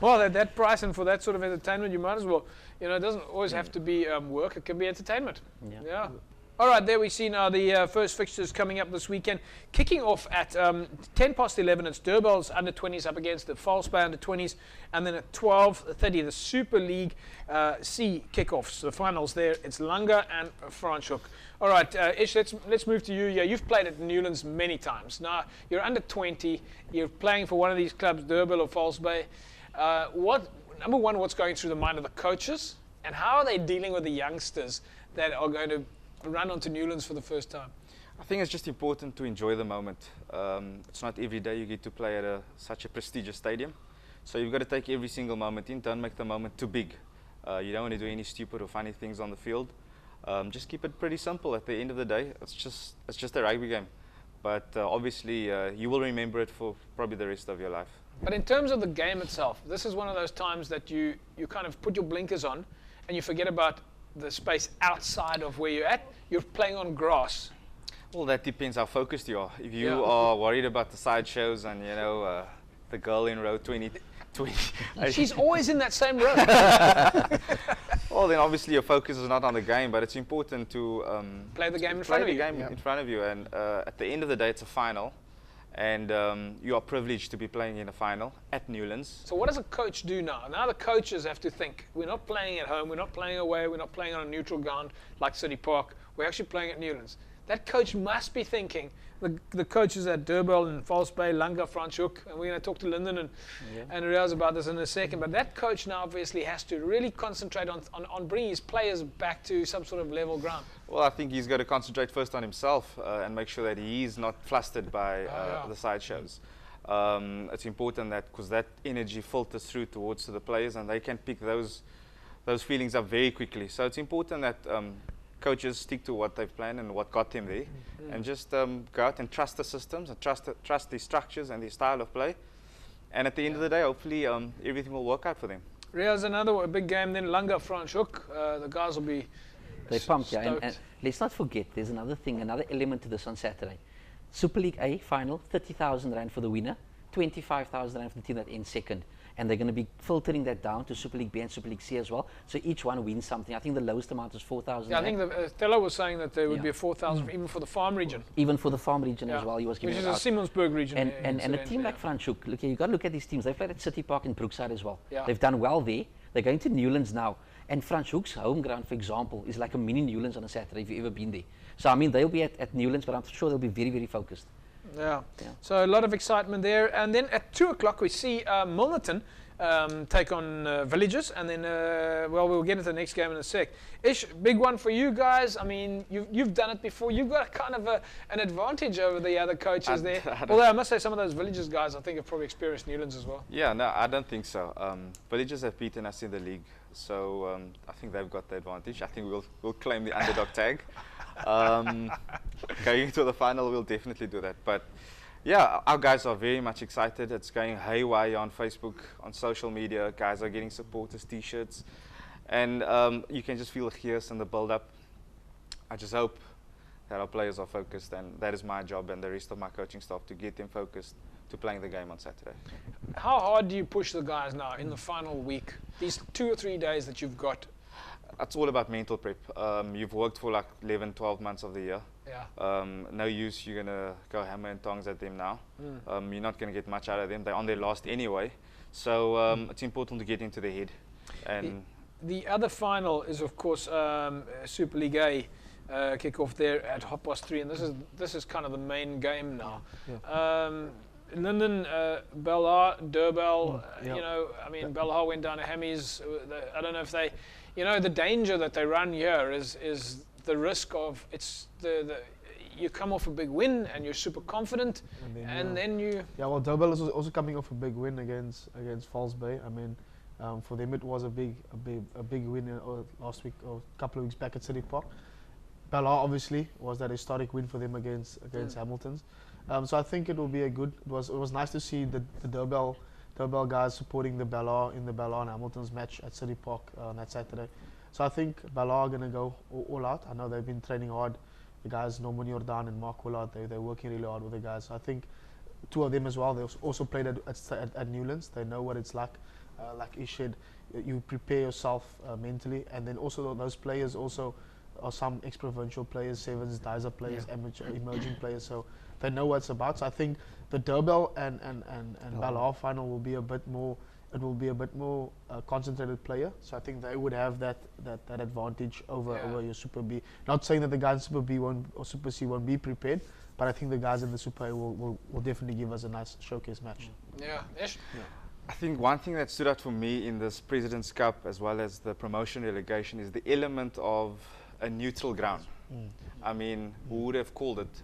A: Well, at that price and for that sort of entertainment, you might as well. It doesn't always have to be work. It can be entertainment. Yeah. All right, there we see now the first fixtures coming up this weekend. Kicking off at 11:10, it's Durbell's under-20s up against the False Bay under-20s. And then at 12:30, the Super League C kickoffs. The finals there, it's Langa and Franschhoek. All right, Ish, let's move to you. Yeah, you've played at Newlands many times. Now, you're under 20. You're playing for one of these clubs, Durbell or False Bay. Number one, what's going through the mind of the coaches? And how are they dealing with the youngsters that are going to run onto Newlands for the first time?
B: I think it's just important to enjoy the moment. It's not every day you get to play at such a prestigious stadium. So you've got to take every single moment in. Don't make the moment too big. You don't want to do any stupid or funny things on the field. Just keep it pretty simple. At the end of the day, it's just a rugby game. But obviously, you will remember it for probably the rest of your life.
A: But in terms of the game itself, this is one of those times that you kind of put your blinkers on and you forget about the space outside of where you're at. You're playing on grass.
B: Well, that depends how focused you are. If you are worried about the sideshows and the girl in row 20 20.
A: She's always in that same row.
B: Well, then obviously your focus is not on the game, but it's important to
A: play the game in
B: play
A: front of
B: the
A: you.
B: game in front of you. And at the end of the day, it's a final, and you are privileged to be playing in a final at Newlands.
A: So what does a coach do now? Now the coaches have to think, we're not playing at home, we're not playing away, we're not playing on a neutral ground like City Park, we're actually playing at Newlands. That coach must be thinking, the coaches at Durbel and False Bay, Langa, Franschhoek, and we're going to talk to Lyndon and Riaz about this in a second, but that coach now obviously has to really concentrate on bringing his players back to some sort of level ground.
B: Well, I think he's got to concentrate first on himself and make sure that he's not flustered by the sideshows. It's important that, because that energy filters through towards the players, and they can pick those feelings up very quickly. So it's important that coaches stick to what they've planned and what got them there, and just go out and trust the systems and trust the structures and the style of play. And at the end of the day, hopefully everything will work out for them.
A: Riaz, another big game then, Langa, Franschhoek. The guys will be
D: They're pumped, yeah. And let's not forget, there's another thing, another element to this on Saturday. Super League A final, 30,000 Rand for the winner, 25,000 Rand for the team that ends second. And they're going to be filtering that down to Super League B and Super League C as well. So each one wins something. I think the lowest amount is 4,000.
A: Yeah, I think Stella was saying that there would be a 4,000 even for the farm region.
D: Even for the farm region as well, he was giving
A: which
D: it
A: is
D: out.
A: a Simonsburg region.
D: And a team like Franschhoek, look, you've got to look at these teams. They've played at City Park in Brookside as well.
A: Yeah.
D: They've done well there. They're going to Newlands now. And Franschhoek's home ground, for example, is like a mini Newlands on a Saturday if you've ever been there. So, I mean, they'll be at Newlands, but I'm sure they'll be very, very focused.
A: Yeah. So a lot of excitement there. And then at 2 o'clock we see Milnerton take on Villages, and then well, we'll get into the next game in a sec. Ish, big one for you guys. I mean, you've done it before. You've got kind of an advantage over the other coaches there. Although I must say, some of those Villages guys, I think, have probably experienced Newlands as well.
B: Yeah, no, I don't think so. Villages have beaten us in the league, so I think they've got the advantage. I think we'll claim the underdog tag. Going into the final, we'll definitely do that. But yeah, our guys are very much excited. It's going haywire on Facebook, on social media. Guys are getting supporters t-shirts, and you can just feel the chaos and the build-up. I just hope that our players are focused, and that is my job and the rest of my coaching staff to get them focused to playing the game on Saturday.
A: How hard do you push the guys now in the final week? These 2 or 3 days that you've got.
B: It's all about mental prep. You've worked for like 11, 12 months of the year.
A: Yeah.
B: No use, you're going to go hammer and tongs at them now. You're not going to get much out of them. They're on their last anyway. So it's important to get into their head. And
A: the other final is, of course, Super League A kick-off there at 3:30, and this is kind of the main game now. Linden, Belhar, Durbel, you know, I mean, Belhar went down to Hammies. I don't know if they, you know, the danger that they run here is the risk of you come off a big win and you're super confident, and then you.
C: Yeah, well, Durbel is also coming off a big win against False Bay. I mean, for them it was a big win last week or a couple of weeks back at City Park. Belhar obviously was that historic win for them against Hamilton's. So I think it will be a good. It was nice to see the Durbel guys supporting the Belhar in the Belhar and Hamilton's match at City Park on that Saturday. So I think Belhar are going to go all out. I know they've been training hard. The guys, Norman Jordan and Mark Willard, they're working really hard with the guys. So I think two of them as well. They also played at Newlands. They know what it's like. Like Ish said, you prepare yourself mentally, and then also those players also are some ex-provincial players, sevens, dizer players, amateur, emerging players. So they know what it's about. So I think the Durbel and Belhar final will be a bit more. It will be a bit more concentrated player. So I think they would have that advantage over your Super B. Not saying that the guys in Super B or Super C won't be prepared, but I think the guys in the Super A will definitely give us a nice showcase match.
A: Yeah. Ish?
B: Yeah. I think one thing that stood out for me in this President's Cup as well as the promotion relegation is the element of a neutral ground. I mean, who would have called it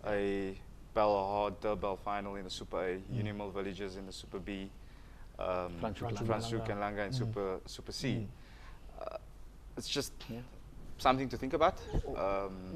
B: a Belhar Durbel final in the Super A, Unimil Villages in the Super B, Franschhoek and Langa in Super C. It's just something to think about.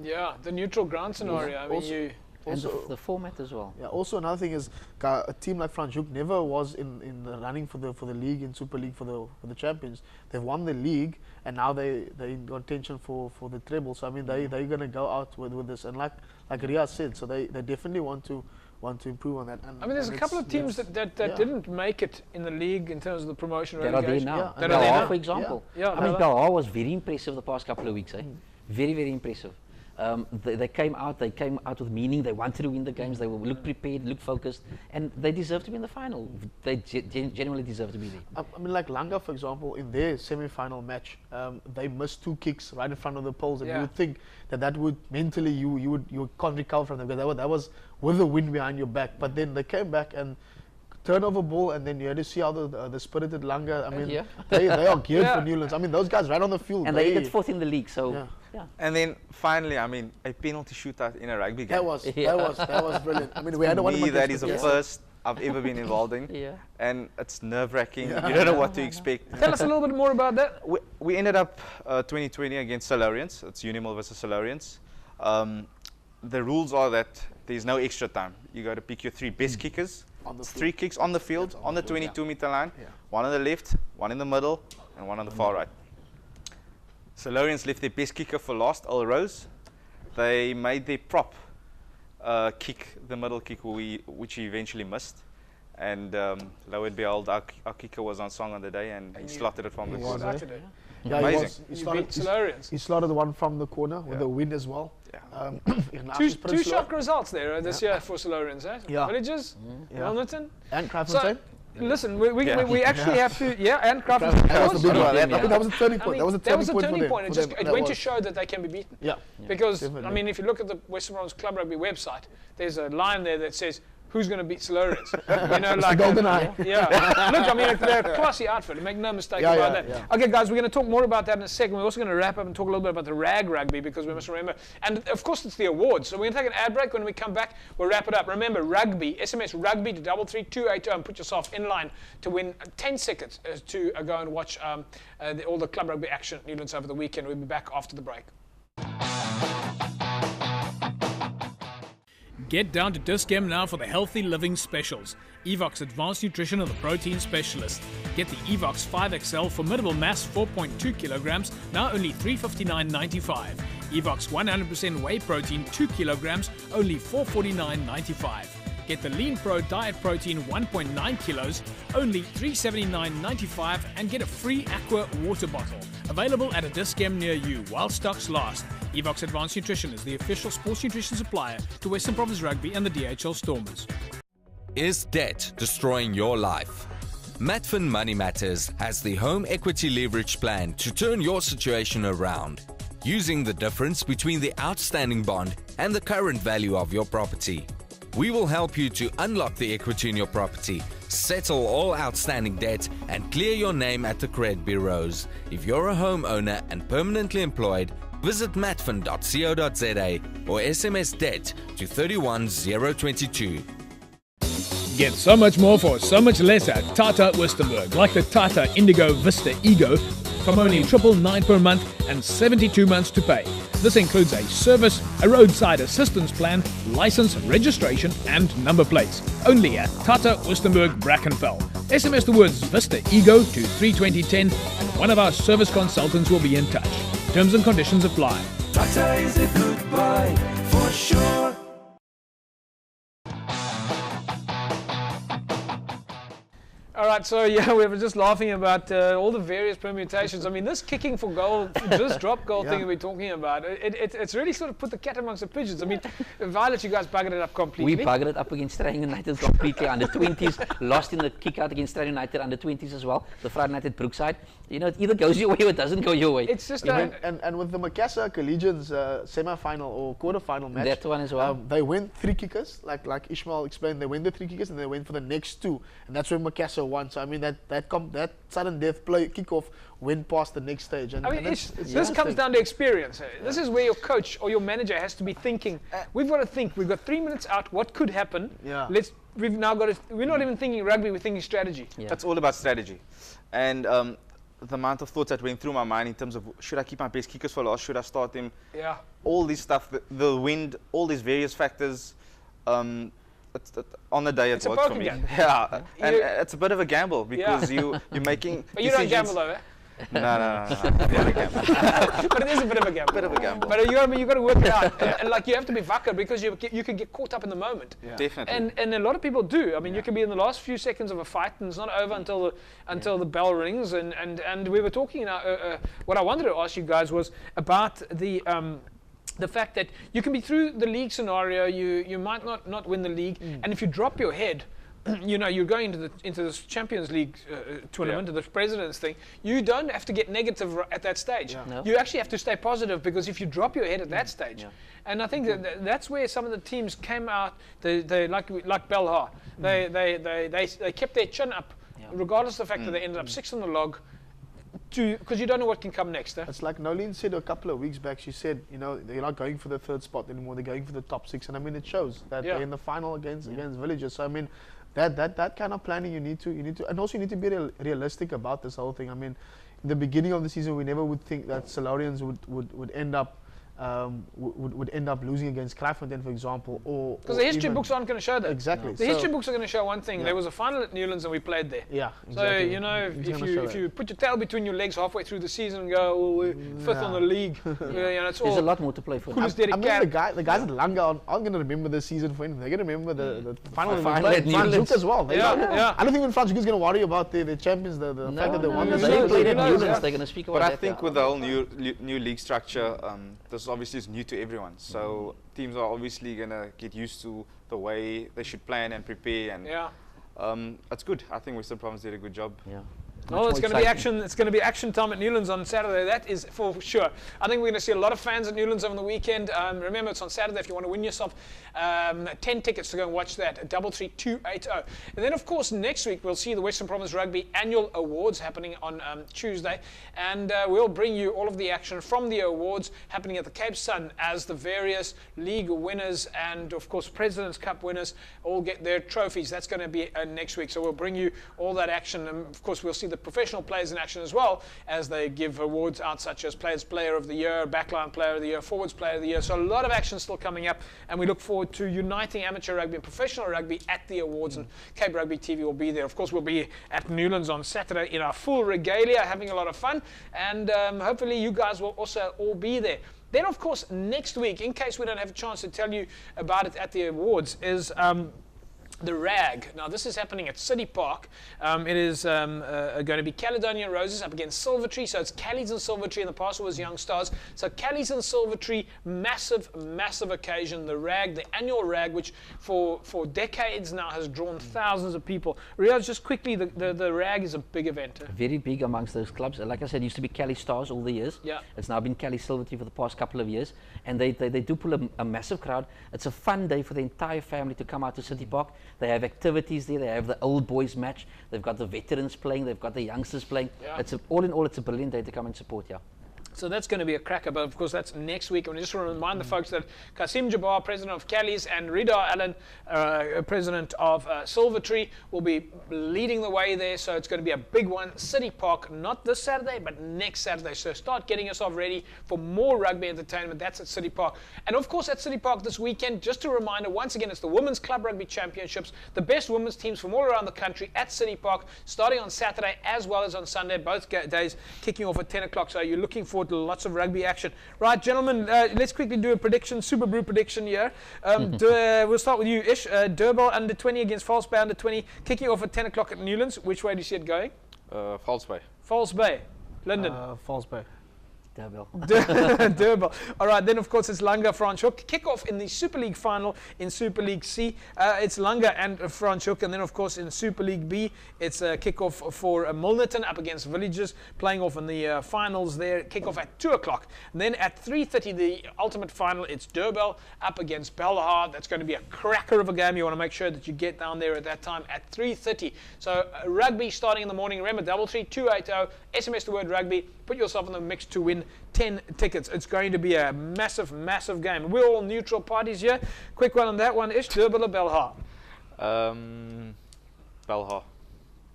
A: Yeah, the neutral ground scenario. I mean,
D: Also the format as well.
C: Yeah. Also another thing is a team like Franschhoek never was in the running for the league in Super League for the champions. They've won the league and now they in contention for the treble. So I mean they're gonna go out with this, and like Riaz said, so they definitely want to want to improve on that. And
A: I mean, there's a couple of teams that didn't make it in the league in terms of the promotion
D: That are there
A: relegation.
D: now.
A: That are there
D: Belhar,
A: now.
D: for example.
A: Yeah.
D: I mean, Belhar was very impressive the past couple of weeks. Very, very impressive. They came out with meaning. They wanted to win the games. They looked prepared, looked focused, and they deserve to be in the final. They genuinely deserve to be there.
C: I mean, like Langa, for example, in their semi-final match, they missed 2 kicks right in front of the poles, and you would think that would mentally you can't recover from them, because that was with the wind behind your back. But then they came back and turnover ball, and then you had to see how the spirited Langa. I mean, they are geared for Newlands. I mean, those guys right on the field.
D: And they ended 4th in the league. So. Yeah.
B: And then finally, I mean, a penalty shootout in a rugby game.
C: That was brilliant. I mean, we had one.
B: That is the first I've ever been involved in, and it's nerve-wracking. You don't know what to expect.
A: Tell us a little bit more about that.
B: We ended up 2020 against Solarians. It's Unimil versus Solarians. The rules are that there's no extra time. You got to pick your 3 best kickers. It's 3 kicks on the field, on the 22-meter line. One on the left, one in the middle, and one on the far right. Solarians left their best kicker for last, Al Rose. They made their prop kick the middle kick, which he eventually missed. And lo and behold, our kicker was on song on the day, and he slotted it from the corner.
C: Yeah,
B: amazing.
C: He slotted the one from the corner with the win as well.
A: Two shock results there this year for Solarians, eh?
C: Yeah.
A: Villages, Wilmington,
C: and Kraftfontein.
A: Listen, we actually have to, and Kraftfontein.
C: That was a big one. I think that was a turning point.
A: That was a turning point. It went to show that they can be beaten.
C: Yeah.
A: Because, I mean, if you look at the Western Province Club Rugby website, there's a line there that says, who's going to beat Solarians? You know, like
C: golden eye.
A: Yeah. Look, I mean, they're a classy outfit. Make no mistake about that.
C: Yeah.
A: Okay, guys, we're going to talk more about that in a second. We're also going to wrap up and talk a little bit about the rag rugby, because we must remember. And of course, it's the awards. So we're going to take an ad break. When we come back, we'll wrap it up. Remember, rugby. SMS rugby to 33280 and put yourself in line to win 10 tickets to go and watch all the club rugby action at Newlands over the weekend. We'll be back after the break. Get down to Dis-Chem now for the Healthy Living Specials. Evox Advanced Nutrition are the protein specialist. Get the Evox 5XL Formidable Mass 4.2 kilograms, now only $359.95. Evox 100% whey protein 2 kilograms, only $449.95. Get the Lean Pro Diet Protein 1.9 kilos, only $379.95, and get a free Aqua water bottle. Available at a Dis-Chem near you while stocks last. Evox Advanced Nutrition is the official sports nutrition supplier to Western Province Rugby and the DHL Stormers.
I: Is debt destroying your life? Matfin Money Matters has the home equity leverage plan to turn your situation around, using the difference between the outstanding bond and the current value of your property. We will help you to unlock the equity in your property, settle all outstanding debt, and clear your name at the credit bureaus. If you're a homeowner and permanently employed, visit matfin.co.za or SMS debt to 31022.
A: Get so much more for so much less at Tata Westenburg, like the Tata Indigo Vista Ego, from only 999 per month and 72 months to pay. This includes a service, a roadside assistance plan, license, registration and number plates. Only at Tata Westenburg, Brackenfell. SMS the words Vista Ego to 32010 and one of our service consultants will be in touch. Terms and conditions apply.
J: Tata is a good buy for sure.
A: All right, so yeah, we were just laughing about all the various permutations. I mean, this kicking for goal, this drop goal thing we're talking about, it's really sort of put the cat amongst the pigeons. I mean, Violet, you guys buggered it up completely.
D: We buggered it up against Australian United completely. Under 20s, lost in the kick out against Australian United under 20s as well. The Friday night at Brookside. You know, it either goes your way or it doesn't go your way.
A: It's just
C: and with the Macassar Collegians semi-final or quarter-final match,
D: that one as well.
C: They went 3 kickers, like Ishmael explained. They went the 3 kickers and they went for the next 2, and that's when Macassar won. So I mean that sudden death play kickoff went past the next stage. And,
A: I mean, this comes down to experience. This is where your coach or your manager has to be thinking. We've got to think. We've got 3 minutes out. What could happen?
C: Yeah.
A: We've now got to. We're not even thinking rugby. We're thinking strategy.
B: Yeah. That's all about strategy, and the amount of thoughts that went through my mind in terms of should I keep my best kickers for last? Should I start them?
A: Yeah.
B: All this stuff, the wind, all these various factors. On the day it works for me.
A: Game.
B: Yeah, and it's a bit of a gamble because you're making.
A: But you don't gamble though, eh?
B: No. Bit of a gamble.
A: But it is a bit of a gamble.
B: Bit of a gamble.
A: But you got to work it out, and like you have to be wakker because you can get caught up in the moment.
B: Yeah. Definitely.
A: And a lot of people do. I mean, you can be in the last few seconds of a fight, and it's not over until the bell rings. And we were talking. What I wanted to ask you guys was about the fact that you can be through the league scenario. You might not win the league, and if you drop your head. You're going into this Champions League tournament, to the President's thing. You don't have to get negative at that stage.
D: Yeah. No.
A: You actually have to stay positive because if you drop your head at that stage, and I think that's where some of the teams came out. They like Belhar. They kept their chin up, regardless of the fact that they ended up 6th on the log. Because you don't know what can come next.
C: It's like Nolene said a couple of weeks back. She said, they're not going for the 3rd spot anymore. They're going for the top 6, and I mean it shows that they're in the final against Villagers. So I mean, that kind of planning you need to, and also you need to be realistic about this whole thing. I mean, in the beginning of the season, we never would think that Solarians would end up. Would end up losing against Kraaifontein, for example, or
A: because the history books aren't going to show that.
C: Exactly.
A: The history books are going to show one thing. There was a final at Newlands and we played there.
C: Yeah. Exactly.
A: So if you put your tail between your legs halfway through the season and go, well, we're 5th on the league, it's all.
D: There's a lot more to play for.
C: I mean, the guys at Langa aren't going to remember this season for anything. They're going to remember the final at Newlands as well. I don't think even Franschhoek is going to worry about the champions, the fact that they won the
D: They
C: league.
D: played at Newlands. They're going to speak about
B: But
D: that.
B: I think with the whole new league structure, this obviously is new to everyone. So teams are obviously going to get used to the way they should plan and prepare. And it's good. I think Western Province did a good job.
D: Yeah.
A: Oh, it's going to be action. It's going to be action time at Newlands on Saturday. That is for sure. I think we're going to see a lot of fans at Newlands over the weekend. Remember, it's on Saturday. If you want to win yourself 10 tickets to go and watch that, 33280. And then, of course, next week we'll see the Western Province Rugby Annual Awards happening on Tuesday, and we'll bring you all of the action from the awards happening at the Cape Sun as the various league winners and, of course, President's Cup winners all get their trophies. That's going to be next week. So we'll bring you all that action, and of course we'll see the professional players in action as well as they give awards out such as Players Player of the Year, Backline Player of the Year, Forwards Player of the Year. So a lot of action still coming up, and we look forward to uniting amateur rugby and professional rugby at the awards, and Cape Rugby TV will be there. Of course, we'll be at Newlands on Saturday in our full regalia, having a lot of fun, and hopefully you guys will also all be there. Then, of course, next week, in case we don't have a chance to tell you about it at the awards, is the RAG. Now, this is happening at City Park. It is going to be Caledonian Roses up against Silvertree. So it's Callies and Silvertree. In the past it was Young Stars. So Callies and Silvertree, massive, massive occasion. The RAG, the annual RAG, which for decades now has drawn thousands of people. Riaz, just quickly, the RAG is a big event.
D: Very big amongst those clubs. Like I said, it used to be Cali Stars all the years.
A: Yeah.
D: It's now been Cali Silvertree for the past couple of years. And they do pull a massive crowd. It's a fun day for the entire family to come out to City Park. They have activities there. They have the old boys match. They've got the veterans playing. They've got the youngsters playing.
A: Yeah.
D: All in all, it's a brilliant day to come and support. Yeah.
A: So that's going to be a cracker, but of course that's next week. And I just want to remind the folks that Kasim Jabbar, president of Callies, and Rida Allen, president of Silvertree, will be leading the way there. So it's going to be a big one. City Park, not this Saturday, but next Saturday. So start getting yourself ready for more rugby entertainment. That's at City Park. And of course at City Park this weekend, just a reminder, once again, it's the Women's Club Rugby Championships. The best women's teams from all around the country at City Park, starting on Saturday as well as on Sunday. Both days kicking off at 10 o'clock. So you're looking forward to lots of rugby action. Right, gentlemen, let's quickly do a prediction, Super Brew prediction here. We'll start with you, Ish. Durban under 20 against False Bay under 20, kicking off at 10 o'clock at Newlands. Which way do you see it going?
B: False Bay.
A: False Bay. London.
C: False Bay.
A: Durban. All right, then of course it's Langa Franschhoek. Kick-off in the Super League final in Super League C. It's Langa and Franschhoek, and then of course in Super League B it's a kick-off for Milnerton up against Villages, playing off in the finals there. Kick-off at 2 o'clock. And then at 3:30 the ultimate final, it's Durban up against Belhar. That's going to be a cracker of a game. You want to make sure that you get down there at that time at 3:30. So rugby starting in the morning. Remember, 33280, SMS the word rugby, put yourself in the mix to win 10 tickets. It's going to be a massive, massive game. We're all neutral parties here. Quick one on that one. Ish, Durban or Belhar?
B: Belhar.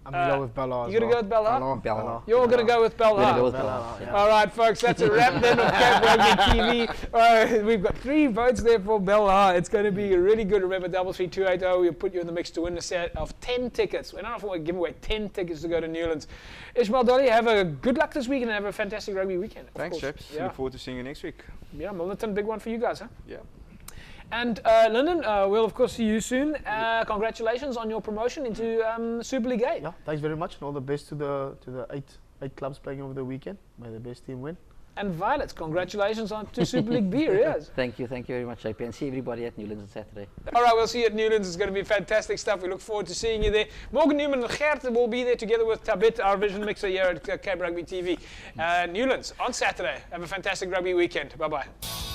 C: I'm going to go with Bella.
A: You're going to go with Bella?
D: Bella.
A: You're going to go with Bella.
D: Gonna go with Bella, yeah.
A: All right, folks, that's a wrap then of Cape Rugby TV. We've got 3 votes there for Bella. It's going to be really good. Remember, 33280, we'll put you in the mix to win a set of 10 tickets. We're not going to give away 10 tickets to go to Newlands. Ishmael Dolly, have a good luck this week and have a fantastic rugby weekend.
B: Thanks, chaps.
A: Yeah.
B: Look forward to seeing you next week.
A: Yeah, Milnerton, big one for you guys, huh?
B: Yeah.
A: And Lyndon, we'll of course see you soon. Congratulations on your promotion into Super League A.
C: Yeah, thanks very much, and all the best to the eight clubs playing over the weekend. May the best team win.
A: And Violet, congratulations on to Super League B, yes.
D: Thank you very much, JP, and see everybody at Newlands on Saturday.
A: All right, we'll see you at Newlands. It's going to be fantastic stuff. We look forward to seeing you there. Morgan Newman and Gert will be there together with Tabit, our vision mixer here at Cape Rugby TV. Newlands on Saturday. Have a fantastic rugby weekend. Bye-bye.